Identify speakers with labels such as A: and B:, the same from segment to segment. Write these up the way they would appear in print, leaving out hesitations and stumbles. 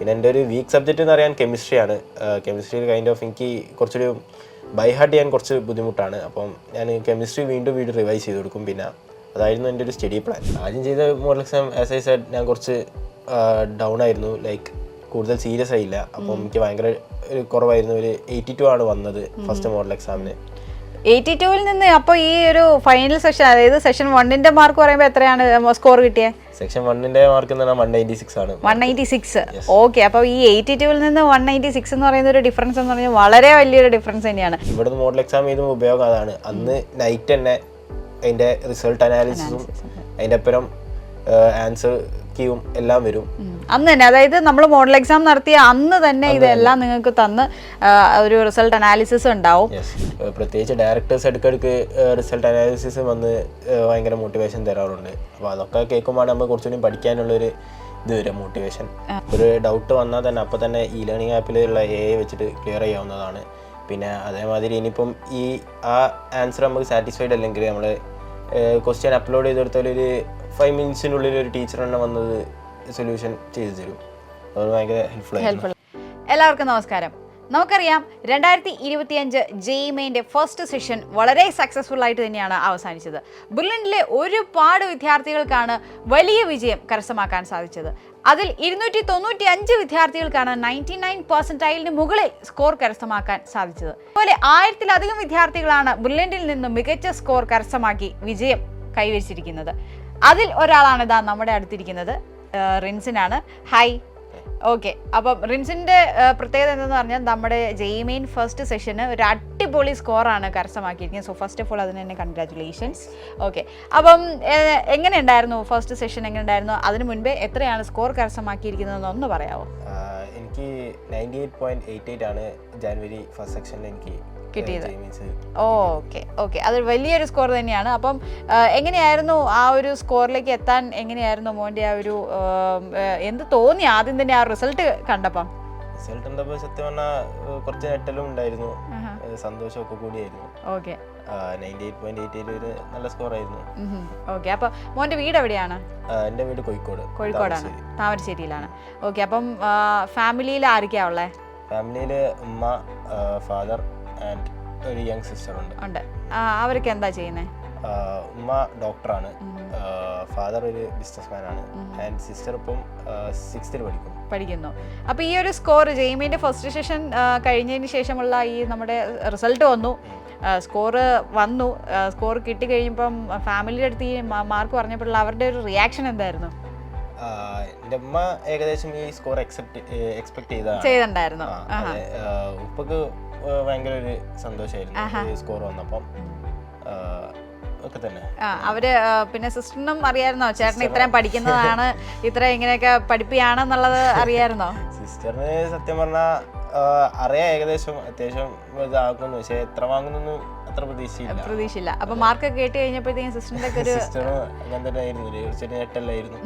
A: പിന്നെ എൻ്റെ ഒരു വീക്ക് സബ്ജക്റ്റ് എന്ന് പറയാൻ കെമിസ്ട്രിയാണ്. കെമിസ്ട്രിയിൽ കൈൻഡ് ഓഫ് എനിക്ക് കുറച്ചൊരു ബൈ ഹാർട്ട് ചെയ്യാൻ കുറച്ച് ബുദ്ധിമുട്ടാണ്. അപ്പം ഞാൻ കെമിസ്ട്രി വീണ്ടും റിവൈസ് ചെയ്ത് കൊടുക്കും. പിന്നെ അതായിരുന്നു എൻ്റെ ഒരു സ്റ്റഡി പ്ലാൻ. ആദ്യം ചെയ്ത model exam as I said ഞാൻ കുറച്ച് ഡൗൺ ആയിരുന്നു, ലൈക്ക് കൂടുതൽ സീരിയസ് ആയില്ല. അപ്പം എനിക്ക് ഭയങ്കര ഒരു കുറവായിരുന്നു. ഒരു 82 ആണ് വന്നത് ഫസ്റ്റ് മോഡൽ എക്സാമിന്.
B: 82-ൽ നിന്ന് അപ്പോൾ ഈ ഒരു ഫൈനൽ സെഷൻ, അതായത് സെഷൻ 1-ന്റെ മാർക്ക് പറയുമ്പോൾ എത്രയാണ് സ്കോർ കിട്ടിയത്?
A: സെക്ഷൻ 1-ന്റെ മാർക്ക് എന്ന് പറഞ്ഞാൽ 196 ആണ്.
B: 196. ഓക്കെ. അപ്പോൾ ഈ 82-ൽ നിന്ന് 196 എന്ന് പറയുന്ന ഒരു ഡിഫറൻസ് എന്ന് പറഞ്ഞാൽ വളരെ വലിയൊരു ഡിഫറൻസ് തന്നെയാണ്.
A: ഇവിടുന്ന് മോഡൽ എക്സാം ചെയ്തും ഉപയോഗം അതാണ്. അന്ന് നൈറ്റ് തന്നെ അതിൻ്റെ റിസൾട്ട് അനാലിസിസും അതിൻ്റെ അപ്പുറം ആൻസർ കീയും എല്ലാം വരും
B: അന്ന് തന്നെ. അതായത് നമ്മൾ മോഡൽ എക്സാം നടത്തിയ അന്ന് തന്നെ ഇതെല്ലാം നിങ്ങൾക്ക് തന്ന് ഒരു റിസൾട്ട് അനാലിസിസ് ഉണ്ടാവും.
A: പ്രത്യേകിച്ച് ഡയറക്ടേഴ്സ് ഇടയ്ക്കിടയ്ക്ക് റിസൾട്ട് അനാലിസിസ് വന്ന് ഭയങ്കര മോട്ടിവേഷൻ തരാറുണ്ട്. അപ്പോൾ അതൊക്കെ കേൾക്കുമ്പോൾ നമ്മൾ കുറച്ചുകൂടി പഠിക്കാനുള്ളൊരു ഇത് വരും, മോട്ടിവേഷൻ. ഒരു ഡൗട്ട് വന്നാൽ തന്നെ അപ്പോൾ തന്നെ ഈ ലേണിംഗ് ആപ്പിലുള്ള AI വെച്ചിട്ട് ക്ലിയർ ചെയ്യാവുന്നതാണ്. പിന്നെ അതേമാതിരി ഇനിയിപ്പം ആ ആൻസർ നമുക്ക് സാറ്റിസ്ഫൈഡ് അല്ലെങ്കിൽ നമ്മൾ ക്വസ്റ്റ്യൻ അപ്ലോഡ് ചെയ്ത് കൊടുത്താൽ ഒരു 5 മിനിറ്റ്സിനുള്ളിൽ ഒരു ടീച്ചർ തന്നെ വന്നത് സൊല്യൂഷൻ ചെയ്തു തരും. അത് ഭയങ്കര ഹെൽപ്ഫുൾ.
B: എല്ലാവർക്കും നമസ്കാരം. നമുക്കറിയാം 2025 JEE മെയിൻ്റെ ഫസ്റ്റ് സെഷൻ വളരെ സക്സസ്ഫുൾ ആയിട്ട് തന്നെയാണ് അവസാനിച്ചത്. ബുള്ളറ്റിലെ ഒരുപാട് വിദ്യാർത്ഥികൾക്കാണ് വലിയ വിജയം കരസ്ഥമാക്കാൻ സാധിച്ചത്. അതിൽ 295 വിദ്യാർത്ഥികൾക്കാണ് 99% മുകളിൽ സ്കോർ കരസ്ഥമാക്കാൻ സാധിച്ചത്. അതുപോലെ 1000-ലധികം വിദ്യാർത്ഥികളാണ് ബുള്ളറ്റിൽ നിന്ന് മികച്ച സ്കോർ കരസ്ഥമാക്കി വിജയം കൈവരിച്ചിരിക്കുന്നത്. അതിൽ ഒരാളാണ് ഇതാ നമ്മുടെ അടുത്തിരിക്കുന്നത്, റിൻസിനാണ്. ഹായ്. ഓക്കെ. അപ്പം റിൻസിൻ്റെ പ്രത്യേകത എന്തെന്ന് പറഞ്ഞാൽ നമ്മുടെ JEE മെയിൻ ഫസ്റ്റ് സെഷന് ഒരു അടിപൊളി സ്കോറാണ് കരസ്ഥമാക്കിയിരിക്കുന്നത്. സോ ഫസ്റ്റ് ഓഫ് ഓൾ അതിന് തന്നെ കൺഗ്രാറ്റുലേഷൻസ്. ഓക്കെ. അപ്പം എങ്ങനെ ഉണ്ടായിരുന്നു ഫസ്റ്റ് സെഷൻ? എങ്ങനെ ഉണ്ടായിരുന്നു? അതിന് മുൻപേ എത്രയാണ് സ്കോർ കരസ്ഥമാക്കിയിരിക്കുന്നതെന്ന് ഒന്ന് പറയാമോ?
A: എനിക്ക് 98.88 ആണ് ജാനുവരി ഫസ്റ്റ് സെക്ഷനിൽ എനിക്ക് കിട്ടിയത്.
B: ഓക്കെ. അത് വലിയൊരു സ്കോർ തന്നെയാണ്. അപ്പം എങ്ങനെയായിരുന്നു ആ ഒരു സ്കോറിലേക്ക് എത്താൻ? എങ്ങനെയായിരുന്നു മോൻ്റെ ആ ഒരു എന്ത് തോന്നി ആദ്യം തന്നെ ആ റിസൾട്ട് കണ്ടപ്പം?
A: റിസൾട്ട് കണ്ടപ്പോൾ സത്യം പറഞ്ഞാൽ കുറച്ച് ഞെട്ടലും ഉണ്ടായിരുന്നു, സന്തോഷമൊക്കെ കൂടിയായിരുന്നു.
B: ഓക്കെ.
A: 98.88 ഒരു നല്ല സ്കോർ ആയിരുന്നു.
B: ഓക്കെ. അപ്പോൾ മോൻ്റെ വീട് എവിടെയാണ്?
A: എൻ്റെ വീട്
B: കോഴിക്കോടാണ്, താമരശ്ശേരിയിലാണ്. ഓക്കെ. അപ്പം ഫാമിലിയിൽ ആരൊക്കെയാ ഉള്ളത്?
A: ഫാമിലിയിൽ ഉമ്മ, ഫാദർ ആൻഡ് ഒരു യങ് സിസ്റ്റർ ഉണ്ട്.
B: അവരൊക്കെ എന്താ ചെയ്യുന്നത്?
A: ഉമ്മ ഡോക്ടറാണ്, ഫാദർ ഒരു ബിസിനസ്മാനാണ്, ആൻഡ് സിസ്റ്റർ ഇപ്പം 6th
B: പഠിക്കുന്നു. അപ്പോൾ ഈ ഒരു സ്കോർ JEE മെയിൻ്റെ ഫസ്റ്റ് സെഷൻ കഴിഞ്ഞതിന് ശേഷമുള്ള ഈ നമ്മുടെ റിസൾട്ട് വന്നു, സ്കോർ വന്നു. സ്കോർ കിട്ടിക്കഴിയുമ്പം ഫാമിലിയുടെ അടുത്ത് ഈ മാർക്ക് പറഞ്ഞപ്പോഴുള്ള അവരുടെ ഒരു റിയാക്ഷൻ എന്തായിരുന്നു?
A: എൻ്റെ അമ്മ ഏകദേശം ഈ സ്കോർ എക്സ്പെക്ട്
B: ചെയ്തിട്ടുണ്ടായിരുന്നു.
A: ഉപ്പക്ക് ഭയങ്കര ഒരു സന്തോഷമായിരുന്നു സ്കോർ വന്നപ്പം. ഒക്കെ തന്നെ
B: അവര് പിന്നെ സിസ്റ്ററിനും അറിയായിരുന്നോ ചേട്ടൻ ഇത്രയും പഠിക്കുന്നതാണ്, ഇത്ര ഇങ്ങനെയൊക്കെ പഠിപ്പിയാണെന്നുള്ളത് അറിയായിരുന്നോ?
A: സിസ്റ്ററിന് സത്യം പറഞ്ഞാൽ അറിയാം, ഏകദേശം അത്യാവശ്യം ഇതാക്കുന്നു, പക്ഷെ എത്ര വാങ്ങുന്നൊന്നും അത്ര പ്രതീക്ഷയില്ല. അപ്പൊ മാർക്ക് കേട്ട് കഴിഞ്ഞപ്പോഴത്തേക്കും സിസ്റ്ററിന്റെ ഒരു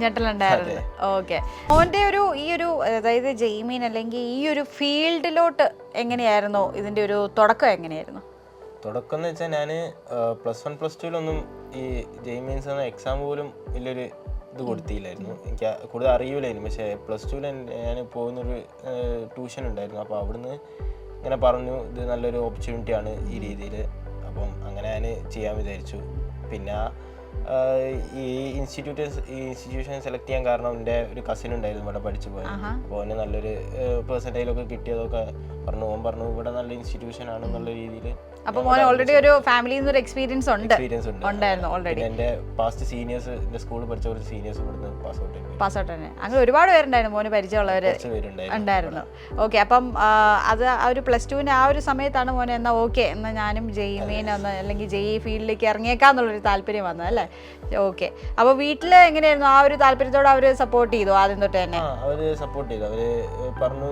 A: ഞെട്ടലുണ്ടായിരുന്നു. ഓക്കെ. മോന്റെ ഈ ഒരു അതായത് JEE മെയിൻ അല്ലെങ്കിൽ ഈ ഒരു ഫീൽഡിലോട്ട് എങ്ങനെയായിരുന്നു ഇതിന്റെ ഒരു തുടക്കം? എങ്ങനെയായിരുന്നു തുടക്കം എന്ന് വെച്ചാൽ ഞാൻ +1 +2 ഈ JEE മെയിൻസ് എന്ന എക്സാം പോലും വലിയൊരു ഇത് കൊടുത്തില്ലായിരുന്നു. എനിക്ക് കൂടുതൽ അറിയില്ലായിരുന്നു. പക്ഷേ +2 ഞാൻ പോകുന്നൊരു ട്യൂഷൻ ഉണ്ടായിരുന്നു. അപ്പോൾ അവിടുന്ന് ഇങ്ങനെ പറഞ്ഞു ഇത് നല്ലൊരു ഓപ്പർച്യൂണിറ്റിയാണ് ഈ രീതിയിൽ. അപ്പം അങ്ങനെ ഞാൻ ചെയ്യാൻ വിചാരിച്ചു. പിന്നെ ഈ ഇൻസ്റ്റിറ്റ്യൂഷൻ സെലക്ട് ചെയ്യാൻ കാരണം എൻ്റെ ഒരു കസിൻ ഉണ്ടായിരുന്നു ഇവിടെ പഠിച്ചു പോയത്. അപ്പോൾ അവന് നല്ലൊരു പെർസെൻറ്റേജിലൊക്കെ കിട്ടിയതൊക്കെ പറഞ്ഞു ഇവിടെ നല്ല ഇൻസ്റ്റിറ്റ്യൂഷൻ ആണെന്നുള്ള രീതിയിൽ.
B: അപ്പോൾ മോനെ ഓൾറെഡി ഒരു ഫാമിലിയിൽ നിന്ന് ഒരു എക്സ്പീരിയൻസ് ഉണ്ടായിരുന്നു ഓൾറെഡി.
A: എൻ്റെ പാസ്റ്റ് സീനിയേഴ്സ്, എൻ്റെ സ്കൂളിൽ പഠിച്ച കുറച്ച് സീനിയേഴ്സ് ഇവിടുന്ന് പാസ് ഔട്ട് തന്നെ.
B: അങ്ങനെ ഒരുപാട് പേരുണ്ടായിരുന്നു മോന് പരിചയമുള്ളവർ ഉണ്ടായിരുന്നു. ഓക്കെ. അപ്പം അത് ആ ഒരു +2 ആ ഒരു സമയത്താണ് മോനെ എന്നാൽ ഓക്കെ എന്നാൽ ഞാനും JEE മെയിൻ അല്ലെങ്കിൽ JEE ഫീൽഡിലേക്ക് ഇറങ്ങിയേക്കാന്നുള്ളൊരു താല്പര്യം വന്നത് അല്ലേ? ഓക്കെ. അപ്പോൾ വീട്ടിൽ എങ്ങനെയായിരുന്നു ആ ഒരു താല്പര്യത്തോടെ അവർ സപ്പോർട്ട് ചെയ്തു ആദ്യം തൊട്ട് തന്നെ?
A: അവർ സപ്പോർട്ട് ചെയ്തു. അവർ പറഞ്ഞു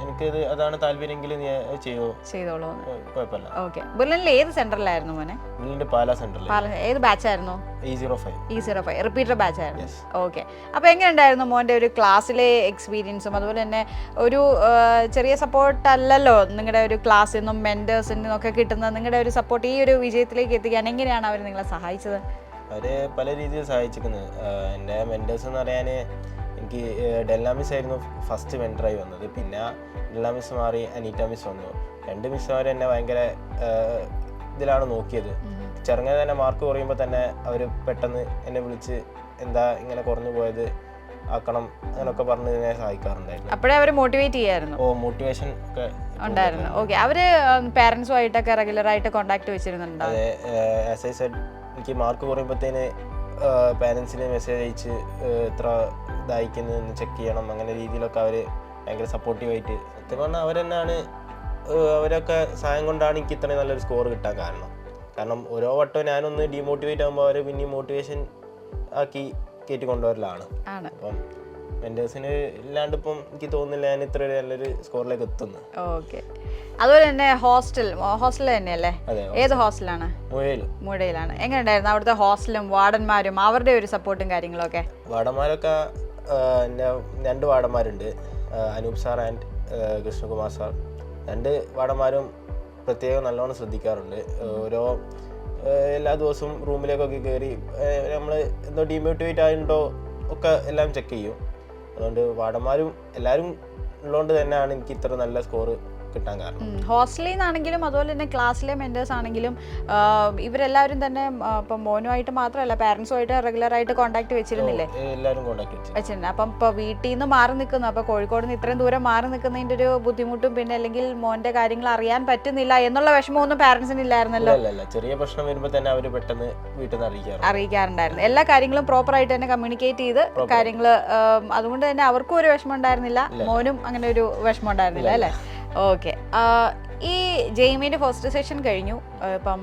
A: എനിക്കത് അതാണ് താല്പര്യമെങ്കിൽ നീ ചെയ്തോളൂ, കുഴപ്പമില്ല.
B: ഓക്കെ. ബുള്ളറ്റിൽ ഏത് സെന്ററിലായിരുന്നു മോനെ?
A: ബുള്ളറ്റിന്റെ പാലാ സെന്ററിൽ.
B: ഏത് ബാച്ചായിരുന്നു?
A: E05
B: repeater ബാച്ചായിരുന്നു. ഓക്കെ. അപ്പോൾ എങ്ങനെ ഉണ്ടായിരുന്നു മോൻ്റെ ഒരു ക്ലാസ്സിലെ എക്സ്പീരിയൻസും അതുപോലെ തന്നെ ഒരു ചെറിയ സപ്പോർട്ട് അല്ലല്ലോ നിങ്ങളുടെ ഒരു ക്ലാസ്സിൽ നിന്നും മെൻറ്റേഴ്സിൽ നിന്നും ഒക്കെ കിട്ടുന്ന നിങ്ങളുടെ ഒരു സപ്പോർട്ട് ഈ ഒരു വിജയത്തിലേക്ക് എത്തിക്കാൻ എങ്ങനെയാണ് അവർ നിങ്ങളെ സഹായിച്ചത്?
A: അവർ പല രീതിയിൽ സഹായിച്ചിരിക്കുന്നത്. എൻ്റെ മെൻറ്റേഴ്സ് എന്ന് പറയാൻ
C: എനിക്ക് ഡെല്ല മിസ് ആയിരുന്നു ഫസ്റ്റ് മെൻറ്ററായി വന്നത്. പിന്നെ ഡെല്ല മിസ് മാറി അനീറ്റ മിസ് വന്നു. 2 മിസ്സുമാർ എന്നെ ഭയങ്കര ഇതിലാണ് നോക്കിയത്. ചെറുങ്ങനെ തന്നെ മാർക്ക് കുറയുമ്പോൾ തന്നെ അവർ പെട്ടെന്ന് എന്നെ വിളിച്ച് എന്താ ഇങ്ങനെ കുറഞ്ഞു പോയത് ആക്കണം അങ്ങനെയൊക്കെ പറഞ്ഞ് ഇതിനെ സഹായിക്കാറുണ്ടായിരുന്നു.
B: അപ്പോഴേ അവർ മോട്ടിവേറ്റ് ചെയ്യായിരുന്നു.
C: മോട്ടിവേഷൻ ഒക്കെ
B: ഉണ്ടായിരുന്നു. ഓക്കെ, അവര് പാരന്റ്സുമായിട്ടൊക്കെ റെഗുലറായിട്ട് കോണ്ടാക്ട് വെച്ചിരുന്നുണ്ടോ?
C: അതെ, ആസ് ഐ സെഡ് എനിക്ക് മാർക്ക് കുറയുമ്പോഴത്തേന് പാരൻസിന് മെസ്സേജ് അയച്ച് എത്ര ഇതായിക്കുന്നതെന്ന് ചെക്ക് ചെയ്യണം, അങ്ങനെ രീതിയിലൊക്കെ അവർ ഭയങ്കര സപ്പോർട്ടീവായിട്ട് സത്യം പറഞ്ഞാൽ അവരെന്നാണ് അവരൊക്കെ സഹായം കൊണ്ടാണ് എനിക്ക് ഇത്രയും നല്ലൊരു സ്കോർ കിട്ടാൻ കാരണം ഓരോ വട്ടവും ഞാനൊന്ന് ഡീമോട്ടിവേറ്റ് ആകുമ്പോൾ അവർ പിന്നെയും മോട്ടിവേഷൻ ആക്കി കയറ്റി കൊണ്ടുവരലാണ്. അപ്പം മെന്റേഴ്സിന് ഇല്ലാണ്ട് ഇപ്പം എനിക്ക് തോന്നുന്നില്ല ഞാൻ ഇത്ര നല്ലൊരു സ്കോറിലേക്ക് എത്തുന്നു.
B: ഓക്കെ, അതുപോലെ തന്നെ ഹോസ്റ്റൽ തന്നെയല്ലേ? ഏത് ഹോസ്റ്റലാണ്? മുഴയിലാണ്. എങ്ങനെ ഉണ്ടായിരുന്നു അവിടുത്തെ ഹോസ്റ്റലും വാർഡന്മാരും അവരുടെ ഒരു സപ്പോർട്ടും കാര്യങ്ങളൊക്കെ?
C: വാർഡന്മാരൊക്കെ 2 വാർഡന്മാരുണ്ട്, Anoop sir and Krishnakumar sir. 2 വാർഡന്മാരും പ്രത്യേകം നല്ലോണം ശ്രദ്ധിക്കാറുണ്ട്. ഓരോ എല്ലാ ദിവസവും റൂമിലേക്കൊക്കെ കയറി നമ്മൾ എന്തോ ഡീമോട്ടിവേറ്റ് ആയിട്ടുണ്ടോ ഒക്കെ എല്ലാം ചെക്ക് ചെയ്യും. അതുകൊണ്ട് വാർഡന്മാരും എല്ലാവരും ഉള്ളതുകൊണ്ട് തന്നെയാണ് എനിക്ക് ഇത്ര നല്ല സ്കോർ കിട്ടാൻ കാരണം.
B: ഹോസ്റ്റലിൽ നിന്നാണെങ്കിലും അതുപോലെ തന്നെ ക്ലാസ്സിലെ മെന്റേഴ്സ് ആണെങ്കിലും ഇവരെല്ലാവരും തന്നെ ഇപ്പം മോനുമായിട്ട് മാത്രമല്ല പാരന്റ്സുമായിട്ട് റെഗുലറായിട്ട് കോണ്ടാക്ട് വെച്ചിരുന്നില്ലേ?
C: എല്ലാവരും കോണ്ടാക്ട്
B: വെച്ചിട്ടുണ്ട്. അപ്പം ഇപ്പോൾ വീട്ടിൽ നിന്ന് മാറി നിൽക്കുന്നു, അപ്പോൾ കോഴിക്കോട് നിന്ന് ഇത്രയും ദൂരം മാറി നിൽക്കുന്നതിൻ്റെ ഒരു ബുദ്ധിമുട്ടും പിന്നെ അല്ലെങ്കിൽ മോൻ്റെ കാര്യങ്ങൾ അറിയാൻ പറ്റുന്നില്ല എന്നുള്ള വിഷമമൊന്നും പാരന്റ്സിന് ഇല്ലായിരുന്നല്ലോ?
C: ചെറിയ പ്രശ്നം വരുമ്പോൾ തന്നെ അവർ പെട്ടെന്ന് വീട്ടിൽ നിന്ന്
B: അറിയിക്കാറുണ്ടായിരുന്നു. എല്ലാ കാര്യങ്ങളും പ്രോപ്പറായിട്ട് തന്നെ കമ്മ്യൂണിക്കേറ്റ് ചെയ്ത് കാര്യങ്ങൾ, അതുകൊണ്ട് തന്നെ അവർക്കും ഒരു വിഷമം ഉണ്ടായിരുന്നില്ല, മോനും അങ്ങനെ ഒരു വിഷമം ഉണ്ടായിരുന്നില്ല അല്ലേ? ഓക്കെ, ഈ ജെയ്മീൻ്റെ ഫസ്റ്റ് സെഷൻ കഴിഞ്ഞു. ഇപ്പം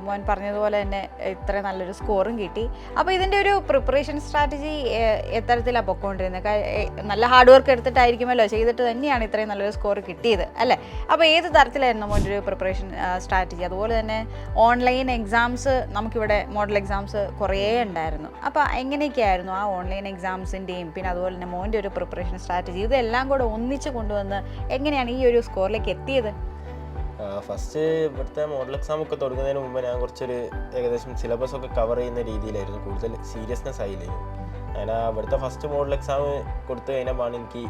B: മോൻ പറഞ്ഞതുപോലെ തന്നെ ഇത്ര നല്ലൊരു സ്കോറും കിട്ടി. അപ്പോൾ ഇതിൻ്റെ ഒരു പ്രിപ്പറേഷൻ സ്ട്രാറ്റജി എത്തരത്തിലാണ് പൊയ്ക്കൊണ്ടിരുന്നത്? നല്ല ഹാർഡ് വർക്ക് എടുത്തിട്ടായിരിക്കുമല്ലോ, ചെയ്തിട്ട് തന്നെയാണ് ഇത്രയും നല്ലൊരു സ്കോർ കിട്ടിയത് അല്ലേ? അപ്പോൾ ഏത് തരത്തിലായിരുന്നു മോൻ്റെ ഒരു പ്രിപ്പറേഷൻ സ്ട്രാറ്റജി? അതുപോലെ തന്നെ ഓൺലൈൻ എക്സാംസ്, നമുക്കിവിടെ മോഡൽ എക്സാംസ് കുറേ ഉണ്ടായിരുന്നു. അപ്പോൾ എങ്ങനെയൊക്കെയായിരുന്നു ആ ഓൺലൈൻ എക്സാംസിൻ്റെയും പിന്നെ അതുപോലെ തന്നെ മോൻ്റെ ഒരു പ്രിപ്പറേഷൻ സ്ട്രാറ്റജി ഇതെല്ലാം കൂടെ ഒന്നിച്ച് കൊണ്ടുവന്ന് എങ്ങനെയാണ് ഈ ഒരു സ്കോറിലേക്ക് എത്തിയത്?
C: ഫസ്റ്റ് ഇവിടുത്തെ മോഡൽ എക്സാം ഒക്കെ തുടങ്ങുന്നതിന് മുമ്പ് ഞാൻ കുറച്ചൊരു ഏകദേശം സിലബസ് ഒക്കെ കവർ ചെയ്യുന്ന രീതിയിലായിരുന്നു, കൂടുതൽ സീരിയസ്നെസ് ആയില്ലായിരുന്നു. ഞാൻ ഇവിടുത്തെ ഫസ്റ്റ് മോഡൽ എക്സാം കൊടുത്തു കഴിഞ്ഞപ്പോഴാണ് എനിക്ക്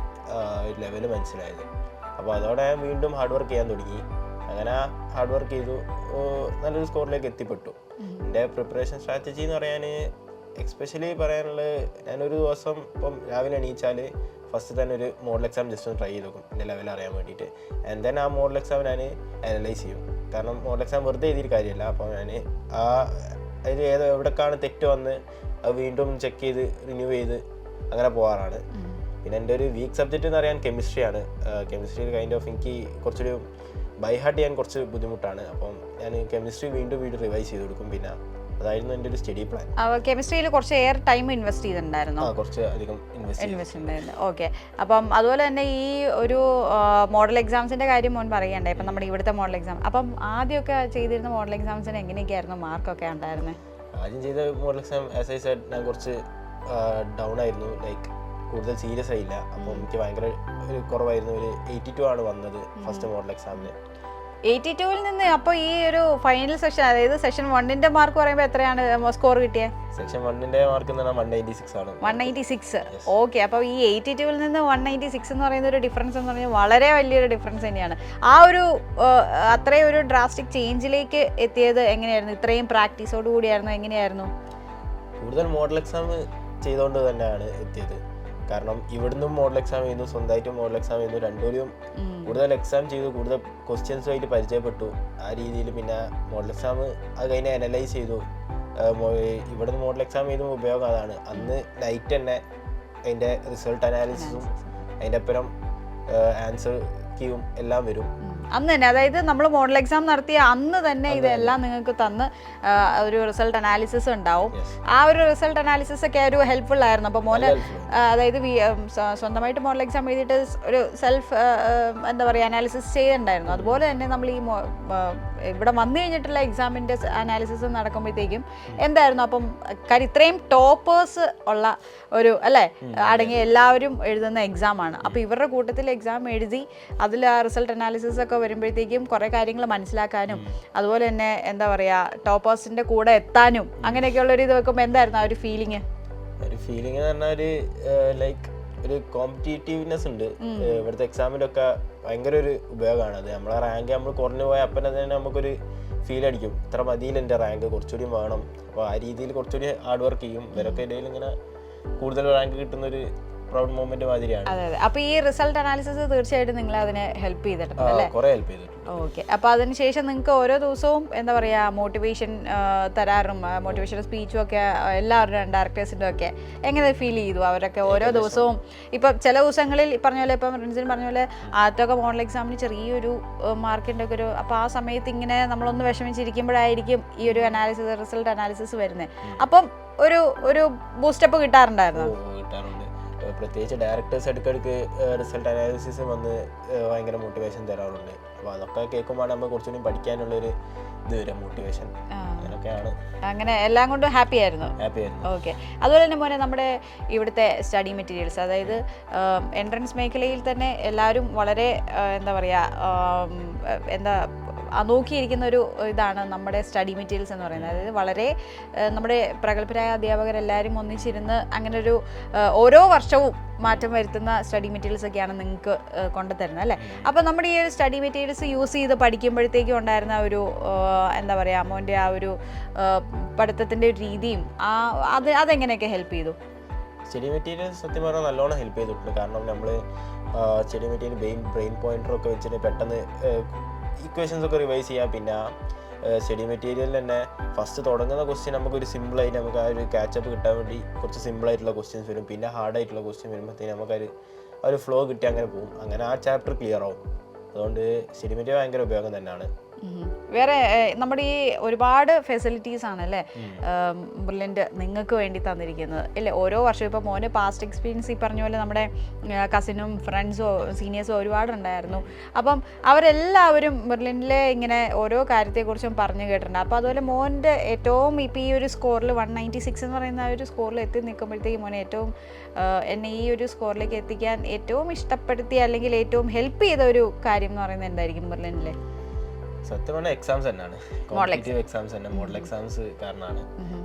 C: ഒരു ലെവൽ മനസ്സിലായത്. അപ്പോൾ അതോടെ ഞാൻ വീണ്ടും ഹാർഡ് വർക്ക് ചെയ്യാൻ തുടങ്ങി. അങ്ങനെ ഹാർഡ് വർക്ക് ചെയ്തു, നല്ലൊരു സ്കോറിലേക്ക് എത്തിപ്പെട്ടു. എൻ്റെ പ്രിപ്പറേഷൻ സ്ട്രാറ്റജി എന്ന് പറയാൻ എക്സ്പെഷ്യലി പറയാനുള്ളത്, ഞാനൊരു ദിവസം ഇപ്പം രാവിലെ എണീച്ചാൽ ഫസ്റ്റ് തന്നെ ഒരു മോഡൽ എക്സാം ജസ്റ്റ് ഒന്ന് ട്രൈ ചെയ്ത് നോക്കും എൻ്റെ ലെവൽ അറിയാൻ വേണ്ടിയിട്ട്. ആൻഡ് ദെൻ ആ മോഡൽ എക്സാം ഞാൻ അനലൈസ് ചെയ്യും. കാരണം മോഡൽ എക്സാം വെറുതെ എഴുതിയിട്ട് കാര്യമില്ല. അപ്പോൾ ഞാൻ അതിൽ എവിടേക്കാണ് തെറ്റ് വന്ന് അത് വീണ്ടും ചെക്ക് ചെയ്ത് റിന്യൂ ചെയ്ത് അങ്ങനെ പോകാറാണ്. പിന്നെ എൻ്റെ ഒരു വീക്ക് സബ്ജക്റ്റ് എന്ന് പറയാൻ കെമിസ്ട്രിയാണ്. കെമിസ്ട്രിയിൽ കൈൻഡ് ഓഫ് എനിക്ക് കുറച്ചൊരു ബൈ ഹാർട്ട് ചെയ്യാൻ കുറച്ച് ബുദ്ധിമുട്ടാണ്. അപ്പം ഞാൻ കെമിസ്ട്രി വീണ്ടും റിവൈസ് ചെയ്ത് കൊടുക്കും. പിന്നെ അതായിരുന്നു എൻ്റെ ഒരു സ്റ്റഡി പ്ലാൻ.
B: കെമിസ്ട്രിയിൽ കുറച്ച് ടൈം ഇൻവെസ്റ്റ് ചെയ്തിട്ടുണ്ടായിരുന്നോ?
C: കുറച്ച് അധികം
B: ഇൻവെസ്റ്റ് ഉണ്ടായിരുന്നു. ഓക്കെ, അപ്പം അതുപോലെ തന്നെ ഈ ഒരു മോഡൽ എക്സാംസിന്റെ കാര്യം മോൻ പറയണ്ടേ? ഇപ്പം നമ്മുടെ ഇവിടുത്തെ മോഡൽ എക്സാം, അപ്പം ആദ്യമൊക്കെ ചെയ്തിരുന്ന മോഡൽ എക്സാംസിന് എങ്ങനെയൊക്കെയായിരുന്നു മാർക്കൊക്കെ ഉണ്ടായിരുന്നത്?
C: ആദ്യം ചെയ്ത model exam as I said ഞാൻ കുറച്ച് ഡൗൺ ആയിരുന്നു, ലൈക്ക് കൂടുതൽ സീരിയസ് ആയില്ല. അപ്പോൾ എനിക്ക് ഭയങ്കര ഒരു കുറവായിരുന്നു. ഒരു 82 ആണ് വന്നത് ഫസ്റ്റ് മോഡൽ എക്സാമിന്.
B: 82-ൽ നിന്ന് അപ്പോൾ ഈ ഒരു ഫൈനൽ സെഷൻ, അതായത് സെഷൻ 1-ന്റെ മാർക്ക് പറയുമ്പോൾ എത്രയാണ് സ്കോർ കിട്ടിയത്?
C: സെക്ഷൻ 1-ന്റെ മാർക്ക് എന്ന് പറഞ്ഞാൽ 196 ആണ്.
B: 196. ഓക്കെ, അപ്പോൾ ഈ 82-ൽ നിന്ന് 196 എന്ന് പറയുന്ന ഒരു ഡിഫറൻസ് എന്ന് പറഞ്ഞാൽ വളരെ വലിയൊരു ഡിഫറൻസ് തന്നെയാണ്. ആ ഒരു അത്രയും ഒരു ഡ്രാസ്റ്റിക് ചേഞ്ചിലേക്ക് എത്തിയത് എങ്ങനെയായിരുന്നു? ഇത്രയും പ്രാക്ടീസോട് കൂടിയായിരുന്നു? എങ്ങനെയായിരുന്നു?
C: കൂടുതൽ മോഡൽ എക്സാം ചെയ്തുകൊണ്ട് തന്നെയാണ് എത്തിയത്. കാരണം ഇവിടുന്നും മോഡൽ എക്സാം ചെയ്യുന്നു, സ്വന്തമായിട്ട് മോഡൽ എക്സാം ചെയ്യുന്നു, രണ്ടുപേരും കൂടുതൽ എക്സാം ചെയ്തു, കൂടുതൽ ക്വസ്റ്റ്യൻസുമായിട്ട് പരിചയപ്പെട്ടു. ആ രീതിയിൽ പിന്നെ മോഡൽ എക്സാം അത് കഴിഞ്ഞ് അനലൈസ് ചെയ്തു. ഇവിടുന്ന് മോഡൽ എക്സാം ചെയ്യുമ്പോൾ ഉപയോഗം അതാണ്. അന്ന് നൈറ്റ് തന്നെ അതിൻ്റെ റിസൾട്ട് അനാലിസിസും അതിൻ്റെ അപ്പുറം ആൻസർ കീയും എല്ലാം വരും
B: അന്ന് തന്നെ. അതായത് നമ്മൾ മോഡൽ എക്സാം നടത്തിയ അന്ന് തന്നെ ഇതെല്ലാം നിങ്ങൾക്ക് തന്ന് ഒരു റിസൾട്ട് അനാലിസിസ് ഉണ്ടാവും. ആ ഒരു റിസൾട്ട് അനാലിസിസ് ഒക്കെ ഒരു ഹെൽപ്ഫുൾ ആയിരുന്നു. അപ്പോൾ മോന് അതായത് സ്വന്തമായിട്ട് മോഡൽ എക്സാം എഴുതിയിട്ട് ഒരു സെൽഫ് എന്താ പറയുക അനാലിസിസ് ചെയ്യുന്നുണ്ടായിരുന്നു. അതുപോലെ തന്നെ നമ്മൾ ഈ ഇവിടെ വന്നു കഴിഞ്ഞിട്ടുള്ള എക്സാമിൻ്റെ അനാലിസിസ് നടക്കുമ്പോഴത്തേക്കും എന്തായിരുന്നു അപ്പം കാര്യം ഇത്രയും ടോപ്പേഴ്സ് ഉള്ള ഒരു അല്ലേ അടങ്ങിയ എല്ലാവരും എഴുതുന്ന എക്സാമാണ്. അപ്പോൾ ഇവരുടെ കൂട്ടത്തിൽ എക്സാം എഴുതി അതിൽ ആ റിസൾട്ട് അനാലിസിസ് ഒക്കെ വരുമ്പോഴത്തേക്കും കുറേ കാര്യങ്ങൾ മനസ്സിലാക്കാനും അതുപോലെ തന്നെ എന്താ പറയുക ടോപ്പേഴ്സിൻ്റെ കൂടെ എത്താനും അങ്ങനെയൊക്കെയുള്ളൊരു ഇത് വെക്കുമ്പോൾ എന്തായിരുന്നു ആ ഒരു ഫീലിംഗ്?
C: ഒരു ഫീലിംഗ് എന്ന് പറഞ്ഞാൽ ഒരു ലൈക്ക് ഒരു കോമ്പറ്റീറ്റീവ്നെസ് ഉണ്ട് ഇവിടുത്തെ എക്സാമിലൊക്കെ ഭയങ്കര ഒരു ഉപയോഗമാണ് അത്. നമ്മളെ റാങ്ക് നമ്മൾ കുറഞ്ഞു പോയാൽ അപ്പം തന്നെ നമുക്കൊരു ഫീൽ അടിക്കും, ഇത്ര മതിയിൽ എൻ്റെ റാങ്ക് കുറച്ചുകൂടി വേണം. അപ്പോൾ ആ രീതിയിൽ കുറച്ചുകൂടി ഹാർഡ് വർക്ക് ചെയ്യും. ഇവരൊക്കെ ഇടയിൽ ഇങ്ങനെ കൂടുതൽ റാങ്ക് കിട്ടുന്നൊരു പ്രൗഡ് മൂമെന്റ് മാതിരിയാണ്.
B: അതെ അതെ. അപ്പോൾ ഈ റിസൾട്ട് അനാലിസിസ് തീർച്ചയായിട്ടും നിങ്ങളെ അതിനെ ഹെൽപ്പ് ചെയ്തിട്ടുണ്ട് അല്ലേ?
C: കുറേ ഹെൽപ്പ് ചെയ്തിട്ടുണ്ട്.
B: ഓക്കെ. അപ്പോൾ അതിനുശേഷം നിങ്ങൾക്ക് ഓരോ ദിവസവും എന്താ പറയുക മോട്ടിവേഷൻ തരാറും മോട്ടിവേഷൻ സ്പീച്ചും ഒക്കെ എല്ലാവരുടെയും ഡയറക്ടേഴ്സിൻ്റെ ഒക്കെ എങ്ങനെ ഫീൽ ചെയ്തു? അവരൊക്കെ ഓരോ ദിവസവും ഇപ്പം ചില ദിവസങ്ങളിൽ പറഞ്ഞ പോലെ ഇപ്പം റിൻസിൻ പറഞ്ഞ പോലെ ആദ്യമൊക്കെ മോഡൽ എക്സാമിന് ചെറിയൊരു മാർക്കിൻ്റെ ഒക്കെ ഒരു അപ്പോൾ ആ സമയത്ത് ഇങ്ങനെ നമ്മളൊന്ന് വിഷമിച്ചിരിക്കുമ്പോഴായിരിക്കും ഈ ഒരു അനാലിസിസ് റിസൾട്ട് അനാലിസിസ് വരുന്നത്. അപ്പം ഒരു ബൂസ്റ്റപ്പ് കിട്ടാറുണ്ടായിരുന്നു?
C: കിട്ടാറുണ്ട്. പ്രത്യേകിച്ച് ഡയറക്ടേഴ്സ് ഇടയ്ക്കിടയ്ക്ക് റിസൾട്ട് അനാലിസിസ് വന്ന് ഭയങ്കര മോട്ടിവേഷൻ തരാറുണ്ട്. അപ്പോൾ അതൊക്കെ കേൾക്കുമ്പോൾ നമ്മൾ കുറച്ചുകൂടി പഠിക്കാനുള്ളൊരു ഇത് വരും, മോട്ടിവേഷൻ. അങ്ങനെയൊക്കെയാണ്.
B: അങ്ങനെ എല്ലാം കൊണ്ടും ഹാപ്പി ആയിരുന്നു. ഓക്കെ. അതുപോലെ തന്നെ മോനെ നമ്മുടെ ഇവിടുത്തെ സ്റ്റഡി മെറ്റീരിയൽസ്, അതായത് എൻട്രൻസ് മേഖലയിൽ തന്നെ എല്ലാവരും വളരെ എന്താ പറയുക നോക്കിയിരിക്കുന്ന ഒരു ഇതാണ് നമ്മുടെ സ്റ്റഡി മെറ്റീരിയൽസ് എന്ന് പറയുന്നത്. അതായത് വളരെ നമ്മുടെ പ്രഗത്ഭരായ അധ്യാപകരെല്ലാവരും ഒന്നിച്ചിരുന്ന് അങ്ങനെ ഒരു ഓരോ വർഷവും മാറ്റം വരുത്തുന്ന സ്റ്റഡി മെറ്റീരിയൽസ് ഒക്കെയാണ് നിങ്ങൾക്ക് കൊണ്ടുതരുന്നത് അല്ലേ? അപ്പോൾ നമ്മുടെ ഈ ഒരു സ്റ്റഡി മെറ്റീരിയൽസ് യൂസ് ചെയ്ത് പഠിക്കുമ്പോഴത്തേക്കും ഉണ്ടായിരുന്ന ഒരു എന്താ പറയുക മോൻ്റെ ആ ഒരു പഠിത്തത്തിൻ്റെ ഒരു രീതിയും അതെങ്ങനെയൊക്കെ ഹെൽപ്പ് ചെയ്തു?
C: സ്റ്റഡി മെറ്റീരിയൽസ് സത്യം പറഞ്ഞാൽ നല്ലോണം ഹെൽപ്പ് ചെയ്തിട്ടുണ്ട്. കാരണം നമ്മൾ സ്റ്റഡി മെറ്റീരിയൽ ബ്രെയിൻ പോയിന്ററൊക്കെ വെച്ചിട്ട് പെട്ടെന്ന് ഇക്വേഷൻസ് ഒക്കെ റിവൈസ് ചെയ്യാം. പിന്നെ സ്റ്റഡി മെറ്റീരിയലിൽ തന്നെ ഫസ്റ്റ് തുടങ്ങുന്ന ക്വസ്റ്റ്യൻ നമുക്കൊരു സിമ്പിളായിട്ട് നമുക്ക് ആ ഒരു ക്യാച്ചപ്പ് കിട്ടാൻ വേണ്ടി കുറച്ച് സിമ്പിളായിട്ടുള്ള ക്വസ്റ്റ്യൻസ് വരും. പിന്നെ ഹാർഡായിട്ടുള്ള ക്വസ്റ്റ്യൻ വരുമ്പോഴത്തേക്കും നമുക്കൊരു ഒരു ഫ്ലോ കിട്ടി അങ്ങനെ പോകും. അങ്ങനെ ആ ചാപ്റ്റർ ക്ലിയർ ആവും. അതുകൊണ്ട് സ്റ്റഡി മെറ്റീരിയൽ ഭയങ്കര ഉപയോഗം തന്നെയാണ്.
B: വേറെ നമ്മുടെ ഈ ഒരുപാട് ഫെസിലിറ്റീസ് ആണല്ലേ ബ്രില്യൻറ്റ് നിങ്ങൾക്ക് വേണ്ടി തന്നിരിക്കുന്നത് അല്ലേ? ഓരോ വർഷവും ഇപ്പോൾ മോന് പാസ്റ്റ് എക്സ്പീരിയൻസ് ഈ പറഞ്ഞ പോലെ നമ്മുടെ കസിനും ഫ്രണ്ട്സും സീനിയേഴ്സും ഒരുപാടുണ്ടായിരുന്നു. അപ്പം അവരെല്ലാവരും ബ്രില്യൻറ്റിലെ ഇങ്ങനെ ഓരോ കാര്യത്തെക്കുറിച്ചും പറഞ്ഞു കേട്ടിട്ടുണ്ട്. അപ്പോൾ അതുപോലെ മോൻ്റെ ഏറ്റവും ഇപ്പോൾ ഈ ഒരു സ്കോറിൽ 196 എന്ന് പറയുന്ന ആ ഒരു സ്കോറിൽ എത്തി നിൽക്കുമ്പോഴത്തേക്കും മോനെ ഏറ്റവും എന്നെ ഈ ഒരു സ്കോറിലേക്ക് എത്തിക്കാൻ ഏറ്റവും ഇഷ്ടപ്പെടുത്തിയ അല്ലെങ്കിൽ ഏറ്റവും ഹെൽപ്പ് ചെയ്ത ഒരു കാര്യം എന്ന് പറയുന്നത് എന്തായിരിക്കും ബ്രില്യൻറ്റിലെ?
C: സത്യം പറഞ്ഞാൽ എക്സാംസ് തന്നെയാണ്. കോമ്പറ്റീറ്റീവ് എക്സാംസ് തന്നെ, മോഡൽ എക്സാംസ് കാരണമാണ്.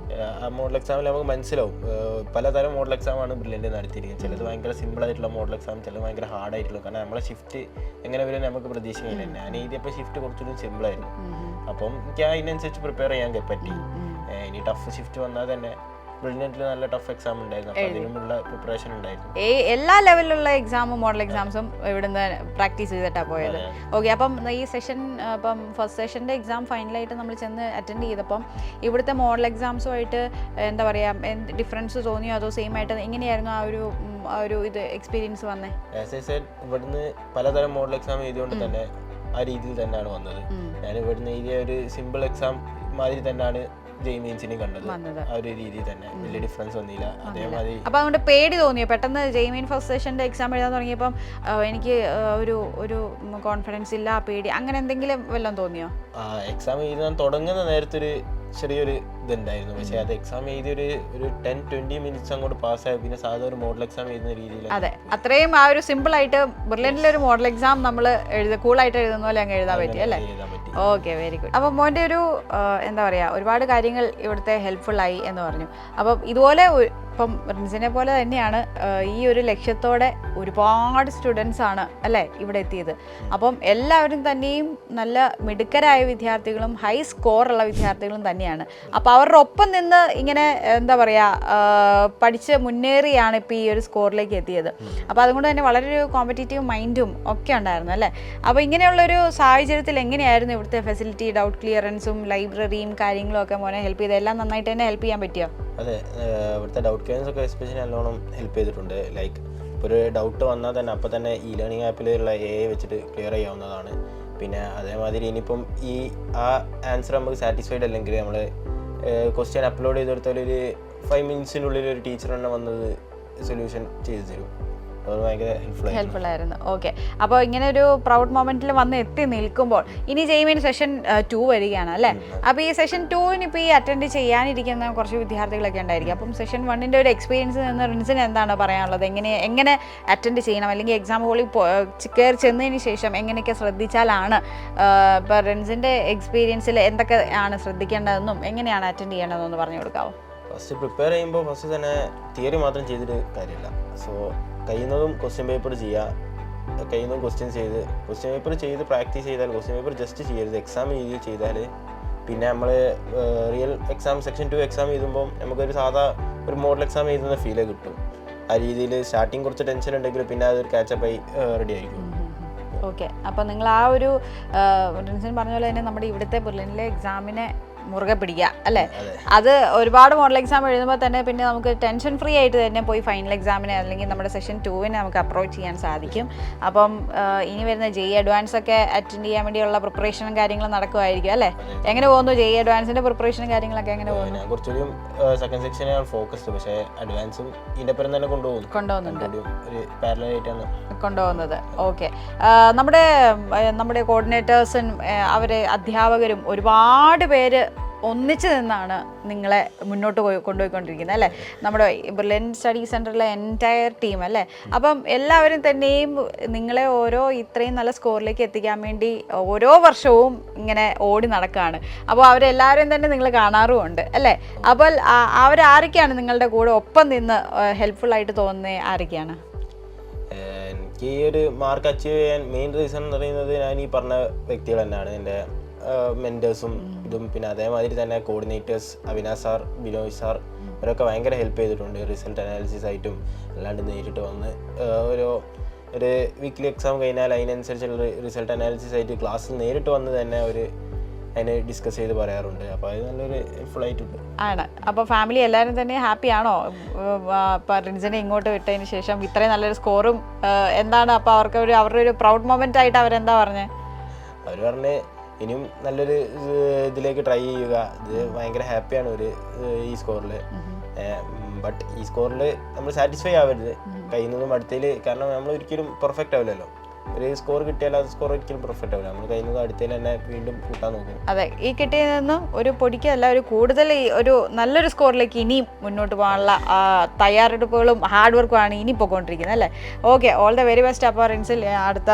C: ആ മോഡൽ എക്സാമിൽ നമുക്ക് മനസ്സിലാവും പലതരം മോഡൽ എക്സാമാണ് ബ്രില്യൻറ്റ് നടത്തിയിരിക്കുന്നത്. ചിലത് ഭയങ്കര സിമ്പിൾ ആയിട്ടുള്ള മോഡൽ എക്സാം, ചിലത് ഭയങ്കര ഹാർഡ് ആയിട്ടുള്ള. കാരണം നമ്മളെ ഷിഫ്റ്റ് എങ്ങനെ വരും നമുക്ക് പ്രതീക്ഷിക്കില്ല. ഞാൻ എഴുതിയപ്പോൾ ഷിഫ്റ്റ് കുറച്ചുകൂടി സിമ്പിൾ ആയിരുന്നു. അപ്പം എനിക്ക് അതിനനുസരിച്ച് പ്രിപ്പയർ ചെയ്യാൻ പറ്റി. ഇനി ടഫ് ഷിഫ്റ്റ് വന്നാൽ തന്നെ ബ്രില്യൻറ്റിൽ നല്ല ടഫ് എക്സാം ഉണ്ടായിരുന്നു. അപ്പോൾ അതിനുമുള്ള പ്രിപ്പറേഷൻ ഉണ്ടായിരുന്നു.
B: എല്ലാ ലെവലിലുള്ള എക്സാമും മോഡൽ എക്സാംസും ഇവിടുന്ന് പ്രാക്ടീസ് ചെയ്തിട്ടാണ് പോയത്. ഓക്കെ. അപ്പം ഈ സെഷൻ ഇപ്പം ഫസ്റ്റ് സെഷൻ്റെ എക്സാം ഫൈനലായിട്ട് നമ്മൾ ചെന്ന് അറ്റൻഡ് ചെയ്തപ്പം ഇവിടുത്തെ മോഡൽ എക്സാംസുമായിട്ട് എന്താ പറയുക ഡിഫറൻസ് തോന്നിയോ അതോ സെയിം ആയിട്ട് എങ്ങനെയായിരുന്നു ആ ഒരു ഇത് എക്സ്പീരിയൻസ് വന്നേ?
C: ആസ് ഐ സെഡ് ഇവിടുന്ന് പലതരം മോഡൽ എക്സാം എഴുതിയോണ്ട് തന്നെ ആ രീതിയിൽ തന്നെയാണ് വന്നത്. ഞാൻ ഇവിടുന്ന് എഴുതിയ ഒരു സിമ്പിൾ എക്സാം മാതിരി തന്നെയാണ് ജെയ്മീൻസിനെ കണ്ടത്. ആ ഒരു രീതിയിൽ തന്നെ വലിയ ഡിഫറൻസ് വന്നില്ല. അതേമാതിരി
B: അപ്പോൾ അതുകൊണ്ട് പേടി തോന്നിയോ പെട്ടെന്ന് ജെയ്മീൻ ഫസ്റ്റ് സെഷൻ്റെ എക്സാം എഴുതാൻ തുടങ്ങിയപ്പം എനിക്ക് ഒരു കോൺഫിഡൻസ് ഇല്ല, പേടി, അങ്ങനെ എന്തെങ്കിലും വല്ലതും തോന്നിയോ?
C: എക്സാം എഴുതാൻ തുടങ്ങുന്ന നേരത്തൊരു ചെറിയൊരു ഇതുണ്ടായിരുന്നു. പക്ഷേ അത് എക്സാം എഴുതി ഒരു 10-20 മിനിറ്റ്സ് അങ്ങോട്ട് പാസ്സായി. പിന്നെ സാധാരണ ഒരു മോഡൽ എക്സാം എഴുതുന്ന രീതിയിൽ
B: അതെ അത്രയും ആ ഒരു സിമ്പിൾ ആയിട്ട് ബ്രില്യൻറ്റിലെ ഒരു മോഡൽ എക്സാം നമ്മൾ കൂളായിട്ട് എഴുതുന്ന പോലെ അങ്ങ് എഴുതാൻ പറ്റി അല്ലേ? Okay, very good. അപ്പം മോൻ്റെ ഒരു എന്താ പറയുക ഒരുപാട് കാര്യങ്ങൾ ഇവിടുത്തെ ഹെൽപ്ഫുള്ളായി എന്ന് പറഞ്ഞു. അപ്പം ഇതുപോലെ ഇപ്പം റിൻസിനെ പോലെ തന്നെയാണ് ഈ ഒരു ലക്ഷ്യത്തോടെ ഒരുപാട് സ്റ്റുഡൻസ് ആണ് അല്ലേ ഇവിടെ എത്തിയത്. അപ്പം എല്ലാവരും തന്നെയും നല്ല മിടുക്കരായ വിദ്യാർത്ഥികളും ഹൈ സ്കോറുള്ള വിദ്യാർത്ഥികളും തന്നെയാണ്. അപ്പോൾ അവരുടെ ഒപ്പം നിന്ന് ഇങ്ങനെ എന്താ പറയുക പഠിച്ച് മുന്നേറിയാണ് ഇപ്പോൾ ഈ ഒരു സ്കോറിലേക്ക് എത്തിയത്. അപ്പോൾ അതുകൊണ്ട് തന്നെ വളരെ ഒരു കോമ്പറ്റീറ്റീവ് മൈൻഡും ഒക്കെ ഉണ്ടായിരുന്നു അല്ലേ? അപ്പോൾ ഇങ്ങനെയുള്ളൊരു സാഹചര്യത്തിൽ എങ്ങനെയായിരുന്നു ഇവിടുത്തെ ഫെസിലിറ്റി, ഡൗട്ട് ക്ലിയറൻസും ലൈബ്രറിയും കാര്യങ്ങളും ഒക്കെ മോനെ ഹെൽപ്പ് ചെയ്ത് എല്ലാം നന്നായിട്ട് തന്നെ ഹെൽപ്പ് ചെയ്യാൻ പറ്റിയോ?
C: അതെ, ഇവിടുത്തെ ഡൗട്ട് ക്ലിയറൻസ് ഒക്കെ എസ്പെഷ്യലി നല്ലോണം ഹെൽപ്പ് ചെയ്തിട്ടുണ്ട്. ലൈക്ക് ഇപ്പോൾ ഒരു ഡൗട്ട് വന്നാൽ തന്നെ അപ്പോൾ തന്നെ ഈ ലേണിംഗ് ആപ്പിലുള്ള AI വെച്ചിട്ട് ക്ലിയർ ചെയ്യാവുന്നതാണ്. പിന്നെ അതേമാതിരി ഇനിയിപ്പം ആ ആൻസർ നമുക്ക് സാറ്റിസ്ഫൈഡ് അല്ലെങ്കിൽ നമ്മൾ ക്വസ്റ്റ്യൻ അപ്ലോഡ് ചെയ്ത് കൊടുത്താൽ ഒരു 5 മിനിറ്റ്സിനുള്ളിൽ ഒരു ടീച്ചർ തന്നെ വന്നത് സൊല്യൂഷൻ ചെയ്തു തരും. അത് ഭയങ്കര
B: ഹെൽപ്ഫുൾ ആയിരുന്നു. ഓക്കെ. അപ്പോൾ ഇങ്ങനെ ഒരു പ്രൗഡ് മൊമെന്റിൽ വന്ന് എത്തി നിൽക്കുമ്പോൾ ഇനി ജെയ്മീൻ സെഷൻ 2 വരികയാണ് അല്ലേ? അപ്പോൾ ഈ സെഷൻ 2 ഇപ്പോൾ ഈ അറ്റൻഡ് ചെയ്യാനിരിക്കുന്ന കുറച്ച് വിദ്യാർത്ഥികളൊക്കെ ഉണ്ടായിരിക്കും. അപ്പം സെഷൻ 1ൻ്റെ ഒരു എക്സ്പീരിയൻസ് നിന്ന് റിൻസിന് എന്താണ് പറയാനുള്ളത്? എങ്ങനെ അറ്റൻഡ് ചെയ്യണം, അല്ലെങ്കിൽ എക്സാം ഹോളിൽ കയറി ചെന്നതിന് ശേഷം എങ്ങനെയൊക്കെ ശ്രദ്ധിച്ചാലാണ് ഇപ്പോൾ റിൻസിൻ്റെ എക്സ്പീരിയൻസിൽ എന്തൊക്കെ ആണ് ശ്രദ്ധിക്കേണ്ടതെന്നും എങ്ങനെയാണ് അറ്റൻഡ് ചെയ്യേണ്ടതെന്നൊന്ന് പറഞ്ഞു കൊടുക്കാമോ?
C: ഫസ്റ്റ് പ്രിപ്പയർ ചെയ്യുമ്പോൾ ഫസ്റ്റ് തന്നെ തിയറി മാത്രം ചെയ്തിട്ട് കാര്യമില്ല. സോ കഴിയുന്നതും ക്വസ്റ്റ്യൻ പേപ്പർ ചെയ്യുക, കഴിയുന്നതും ക്വസ്റ്റ്യൻ പേപ്പർ ചെയ്ത് പ്രാക്ടീസ് ചെയ്താൽ, ക്വസ്റ്റ്യൻ പേപ്പർ ജസ്റ്റ് ചെയ്യരുത്, എക്സാം രീതിയിൽ ചെയ്താൽ പിന്നെ നമ്മൾ റിയൽ എക്സാം സെക്ഷൻ 2 എക്സാം എഴുതുമ്പോൾ നമുക്കൊരു സാധാ ഒരു മോഡൽ എക്സാം എഴുതുന്ന ഫീലേ കിട്ടും. ആ രീതിയിൽ സ്റ്റാർട്ടിങ് കുറച്ച് ടെൻഷൻ ഉണ്ടെങ്കിൽ പിന്നെ അതൊരു കാച്ചപ്പായി റെഡി ആയിരിക്കും.
B: ഓക്കെ, അപ്പോൾ നിങ്ങൾ ആ ഒരു റിൻസൻ പറഞ്ഞ പോലെ തന്നെ നമ്മുടെ ഇവിടുത്തെ ബെർലിനിലെ എക്സാമിനെ മുറുകെ പിടിക്കുക അല്ലേ? അത് ഒരുപാട് മോഡൽ എക്സാം എഴുതുമ്പോൾ തന്നെ പിന്നെ നമുക്ക് ടെൻഷൻ ഫ്രീ ആയിട്ട് തന്നെ പോയി ഫൈനൽ എക്സാമിനെ അല്ലെങ്കിൽ നമ്മുടെ സെഷൻ 2-നെ നമുക്ക് അപ്രോച്ച് ചെയ്യാൻ സാധിക്കും. അപ്പം ഇനി വരുന്ന JEE അഡ്വാൻസ് ഒക്കെ അറ്റൻഡ് ചെയ്യാൻ വേണ്ടിയുള്ള പ്രിപ്പറേഷനും കാര്യങ്ങളും നടക്കുമായിരിക്കും അല്ലേ? എങ്ങനെ പോകുന്നു JEE അഡ്വാൻസിന്റെ പ്രിപ്പറേഷനും കാര്യങ്ങളൊക്കെ എങ്ങനെ പോകുന്നു?
C: കുറച്ചുകൂടി സെക്കൻഡ് സെക്ഷനാണ് ഫോക്കസ്ഡ്, പക്ഷേ അഡ്വാൻസും ഇതിന്റെ പേരും തന്നെ കൊണ്ടുപോകുന്നുണ്ട്, ഒരു പാരലൽ ആയിട്ടാണ്
B: കൊണ്ടുപോകുന്നത്. ഓക്കെ, നമ്മുടെ കോർഡിനേറ്റേഴ്സും അവരെ അധ്യാപകരും ഒരുപാട് പേര് ഒന്നിച്ചു നിന്നാണ് നിങ്ങളെ മുന്നോട്ട് കൊണ്ടുപോയിക്കൊണ്ടിരിക്കുന്നത് അല്ലേ? നമ്മുടെ ബെർലിൻ സ്റ്റഡി സെൻറ്ററിലെ എൻറ്റയർ ടീം അല്ലേ? അപ്പം എല്ലാവരും തന്നെയും നിങ്ങളെ ഇത്രയും നല്ല സ്കോറിലേക്ക് എത്തിക്കാൻ വേണ്ടി ഓരോ വർഷവും ഇങ്ങനെ ഓടി നടക്കുകയാണ്. അപ്പോൾ അവരെല്ലാവരും തന്നെ നിങ്ങൾ കാണാറുമുണ്ട് അല്ലേ? അപ്പോൾ അവരാരൊക്കെയാണ് നിങ്ങളുടെ കൂടെ ഒപ്പം നിന്ന് ഹെൽപ്ഫുള്ളായിട്ട് തോന്നുന്നത്? ആരൊക്കെയാണ്?
C: എനിക്ക് ഈ ഒരു മാർക്ക് അച്ചീവ് ചെയ്യാൻ മെയിൻ റീസൺ എന്ന് പറയുന്നത് ഞാൻ ഈ പറഞ്ഞ വ്യക്തികൾ തന്നെയാണ്, എൻ്റെ മെൻറ്റേഴ്സും ഇതും. പിന്നെ അതേമാതിരി തന്നെ coordinators Avinash sir, Binoy sir, അവരൊക്കെ ഭയങ്കര ഹെൽപ്പ് ചെയ്തിട്ടുണ്ട്. റിസൾട്ട് അനാലിസിസ് ആയിട്ടും അല്ലാണ്ട് നേരിട്ട് വന്ന് ഒരു വീക്ക്ലി എക്സാം കഴിഞ്ഞാൽ അതിനനുസരിച്ചുള്ള റിസൾട്ട് അനാലിസിസ് ആയിട്ട് ക്ലാസ്സിൽ നേരിട്ട് വന്ന് തന്നെ അതിനെ ഡിസ്കസ് ചെയ്ത് പറയാറുണ്ട്. അപ്പോൾ അത് നല്ലൊരു ഹെൽപ്ഫുൾ ആയിട്ടുണ്ട്.
B: ആണ്. അപ്പോൾ ഫാമിലി എല്ലാവരും തന്നെ ഹാപ്പിയാണോ ഇപ്പോൾ റിൻസിനെ ഇങ്ങോട്ട് വിട്ടതിന് ശേഷം ഇത്രയും നല്ലൊരു സ്കോറും എന്താണ് അപ്പോൾ അവരുടെ ഒരു പ്രൗഡ് മൊമെൻ്റ് ആയിട്ട് അവരെന്താ പറഞ്ഞത്?
C: അവർ പറഞ്ഞ് ഇനിയും നല്ലൊരു ഇതിലേക്ക് ട്രൈ ചെയ്യുക, ഇത് ഭയങ്കര ഹാപ്പിയാണ് ഈ സ്കോറിൽ. ബട്ട് ഈ സ്കോറിൽ നമ്മൾ സാറ്റിസ്ഫൈ ആവരുത്, കഴിയുന്നതും അടുത്തതിൽ, കാരണം നമ്മൾ ഒരിക്കലും പെർഫെക്റ്റ് ആവില്ലല്ലോ. ഒരു സ്കോർ കിട്ടിയാൽ അത് സ്കോർ ഒരിക്കലും പെർഫെക്റ്റ് ആവില്ല, നമ്മൾ കഴിയുന്നത് അടുത്തതിൽ തന്നെ വീണ്ടും കൂട്ടാൻ നോക്കും.
B: അതെ, ഈ കിട്ടിയതിൽ നിന്നും ഒരു പൊടിക്കല്ല, ഒരു കൂടുതൽ ഒരു നല്ലൊരു സ്കോറിലേക്ക് ഇനിയും മുന്നോട്ട് പോകാനുള്ള തയ്യാറെടുപ്പുകളും ഹാർഡ് വർക്കുമാണ് ഇനി പോയിക്കൊണ്ടിരിക്കുന്നത് അല്ലേ? Okay, all the very best. അപ്പോൾ റിൻസിൽ അടുത്ത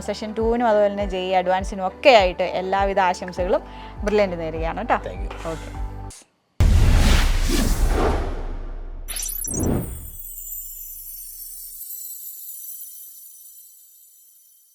B: സെഷൻ 2-നും അതുപോലെ തന്നെ JEE അഡ്വാൻസിനും ഒക്കെ ആയിട്ട് എല്ലാവിധ ആശംസകളും ബ്രില്യൻ്റ് നേരുകയാണ് കേട്ടോ.
C: Thank you.
B: ഓക്കെ.